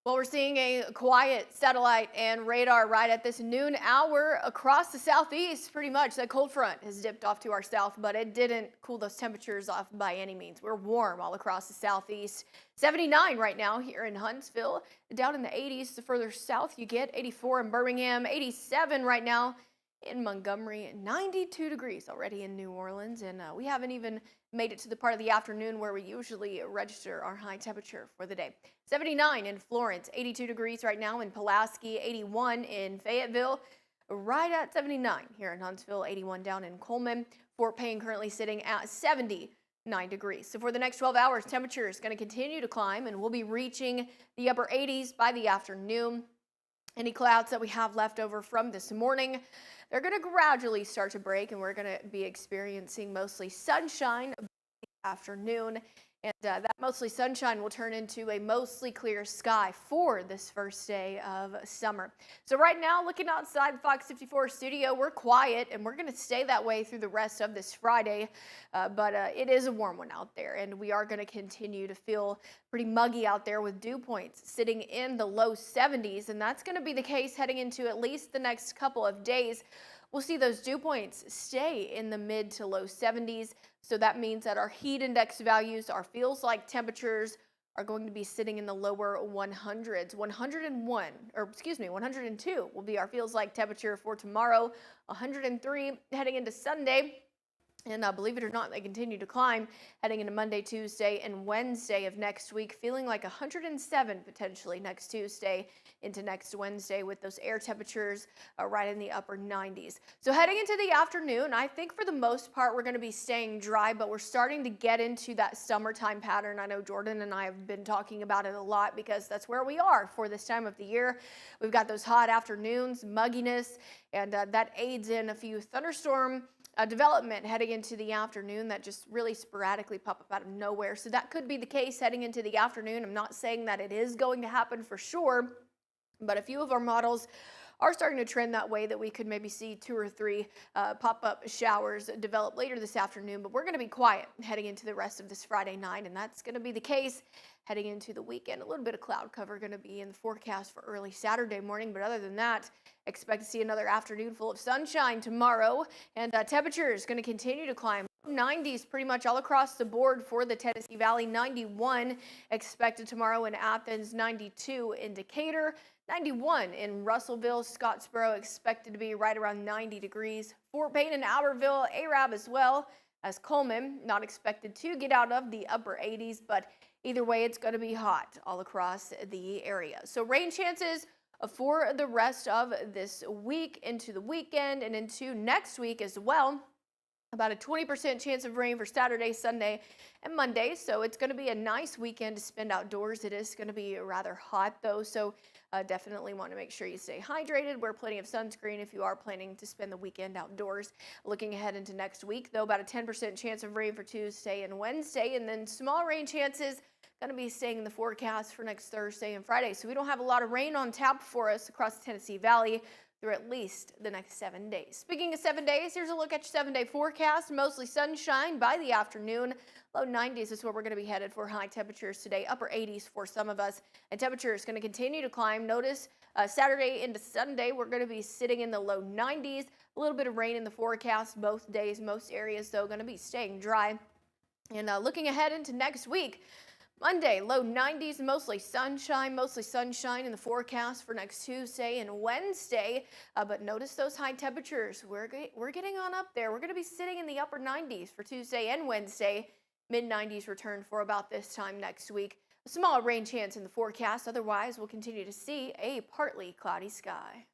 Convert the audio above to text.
Well, we're seeing a quiet satellite and radar right at this noon hour across the southeast. Pretty much that cold front has dipped off to our south, but it didn't cool those temperatures off by any means. We're warm all across the southeast. 79 right now here in Huntsville, down in the 80s the further south you get. 84 in Birmingham, 87 right now in Montgomery, 92 degrees already in New Orleans, and we haven't even made it to the part of the afternoon where we usually register our high temperature for the day. 79 in Florence, 82 degrees right now in Pulaski, 81 in Fayetteville, right at 79 here in Huntsville, 81 down in Coleman. Fort Payne currently sitting at 79 degrees. So for the next 12 hours, temperature is going to continue to climb and we'll be reaching the upper 80s by the afternoon. Any clouds that we have left over from this morning, they're going to gradually start to break, and we're going to be experiencing mostly sunshine by the afternoon. And that mostly sunshine will turn into a mostly clear sky for this first day of summer. So right now, looking outside the FOX54 studio, we're quiet, and we're going to stay that way through the rest of this Friday. But it is a warm one out there, and we are going to continue to feel pretty muggy out there with dew points sitting in the low 70s. And that's going to be the case heading into at least the next couple of days. We'll see those dew points stay in the mid to low 70s. So that means that our heat index values, our feels like temperatures, are going to be sitting in the lower 100s. 102 will be our feels like temperature for tomorrow. 103 heading into Sunday. And believe it or not, they continue to climb heading into Monday, Tuesday, and Wednesday of next week, feeling like 107 potentially next Tuesday into next Wednesday with those air temperatures right in the upper 90s. So heading into the afternoon, I think for the most part, we're going to be staying dry, but we're starting to get into that summertime pattern. I know Jordan and I have been talking about it a lot because that's where we are for this time of the year. We've got those hot afternoons, mugginess, and that aids in a few thunderstorm development heading into the afternoon that just really sporadically pop up out of nowhere. So that could be the case heading into the afternoon. I'm not saying that it is going to happen for sure, but a few of our models are starting to trend that way, that we could maybe see 2 or 3 pop-up showers develop later this afternoon. But we're going to be quiet heading into the rest of this Friday night, and that's going to be the case heading into the weekend. A little bit of cloud cover going to be in the forecast for early Saturday morning, but other than that, expect to see another afternoon full of sunshine tomorrow, and temperature is going to continue to climb. 90s pretty much all across the board for the Tennessee Valley. 91 expected tomorrow in Athens, 92 in Decatur, 91 in Russellville. Scottsboro expected to be right around 90 degrees. Fort Payne and Albertville, Arab as well as Coleman, not expected to get out of the upper 80s, but either way, it's going to be hot all across the area. So rain chances for the rest of this week into the weekend and into next week as well. About a 20% chance of rain for Saturday, Sunday, and Monday. So it's going to be a nice weekend to spend outdoors. It is going to be rather hot though. So definitely want to make sure you stay hydrated. Wear plenty of sunscreen if you are planning to spend the weekend outdoors. Looking ahead into next week though, about a 10% chance of rain for Tuesday and Wednesday. And then small rain chances going to be staying in the forecast for next Thursday and Friday. So we don't have a lot of rain on tap for us across the Tennessee Valley through at least the next 7 days. Speaking of 7 days, here's a look at your 7-day forecast. Mostly sunshine by the afternoon. Low 90s is where we're going to be headed for high temperatures today. Upper 80s for some of us. And temperature is going to continue to climb. Notice Saturday into Sunday, we're going to be sitting in the low 90s. A little bit of rain in the forecast both days. Most areas, though, going to be staying dry. And looking ahead into next week, Monday, low 90s, mostly sunshine in the forecast for next Tuesday and Wednesday. But notice those high temperatures. We're getting on up there. We're going to be sitting in the upper 90s for Tuesday and Wednesday. Mid-90s return for about this time next week. A small rain chance in the forecast. Otherwise, we'll continue to see a partly cloudy sky.